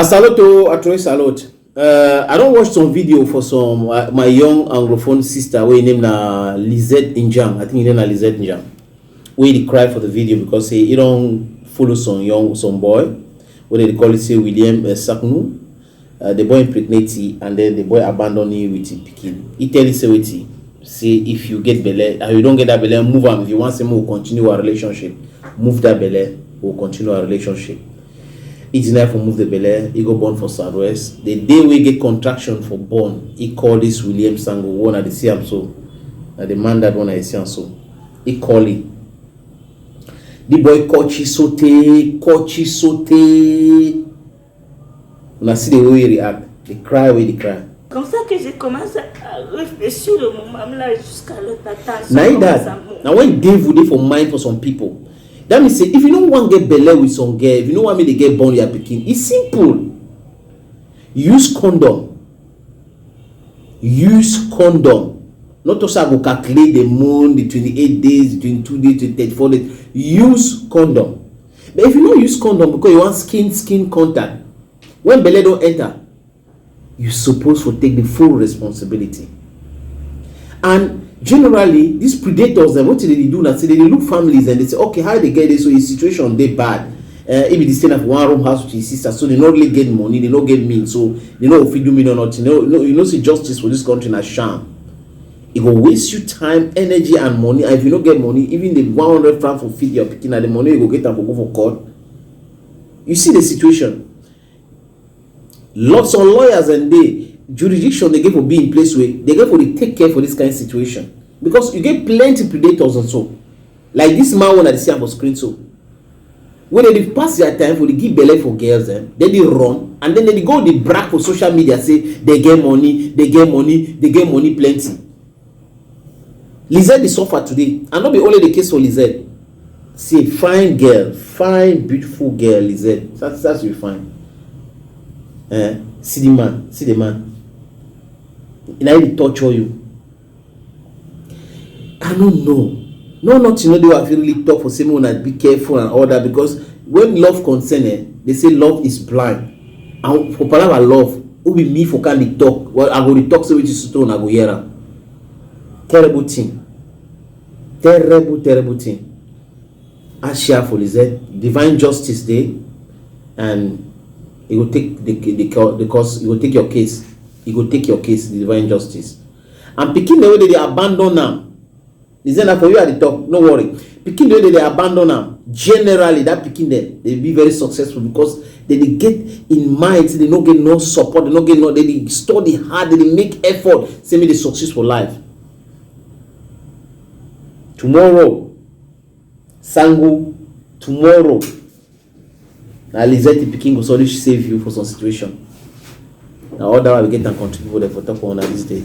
A salute, a troy salute. I don't watch some video for some my young anglophone sister we named Lizette Njang. I think he named Lizette Njang. We they cry for the video because he don't follow some boy. What they call it say William Seugnou. The boy impregnate and then the boy abandon you with PIKIN. He tell you say if you get Belley and you don't get that Belley, move on. If you want some, we'll continue our relationship. Move that Belley, we'll continue our relationship. It's enough for move the Belley, he go born for Southwest. The day we get contraction for born, he call this William Sango, one at the CM so. The man that one at the CM so. He call it. The boy coachy sote. When I see the way he react, they cry. Comme ça que j'ai commencé à réfléchir le moment là jusqu'à l'autre attention. Now when devil dey for mind for some people. That means say if you don't want to get Belley with some girl, if you don't want me to get born your PIKIN, it's simple. Use condom. Not to say I go calculate the moon, the 28 days, the 22 days, the 34 days. Use condom. But if you don't use condom because you want skin contact, when Belley don't enter, you're supposed to take the full responsibility. And generally, these predators, what do they do? Now, say they look families and they say, okay, how they get this? So his situation they bad. If they stay in one room house with his sister, so they not really get money, they don't get means, so they know if you do me or not. You know, see justice for this country as sham. It will waste you time, energy, and money. And if you don't get money, even the 100 francs for feed your PIKIN, and the money you go get and go for court. You see the situation. Lots of lawyers and the jurisdiction they get for be in place where they get for the take care for this kind of situation because you get plenty predators also like this man one at the see for screen so when they pass their time for the give Belley for girls then they run and then they go they brag for social media say they get money plenty. Lizette they suffer today and not be only the case for Lizette. See fine beautiful girl Lizette that's you fine. See the man. Now he torture you. I don't know. No, not you know they have really talk for someone that be careful and all that because when love concern they say love is blind. And for part of love, who be me for can they talk? Well, I go to talk so which is stone, I go hear. Terrible thing. I share for Lizette. Divine justice day and he will take the cause. He will take your case. He will take your case. The divine justice. And PIKIN the way they abandon them. Is that for you at the top? No worry. PIKIN the way they abandon them. Generally, that PIKIN there they be very successful because they get in mind. They don't get no support. They don't get no. They study hard. They make effort. Say me they success for life. Tomorrow, Sango. Tomorrow. Now Lizette PIKIN go sorry she save you for some situation. Now all that we get and contribute for talk on this day.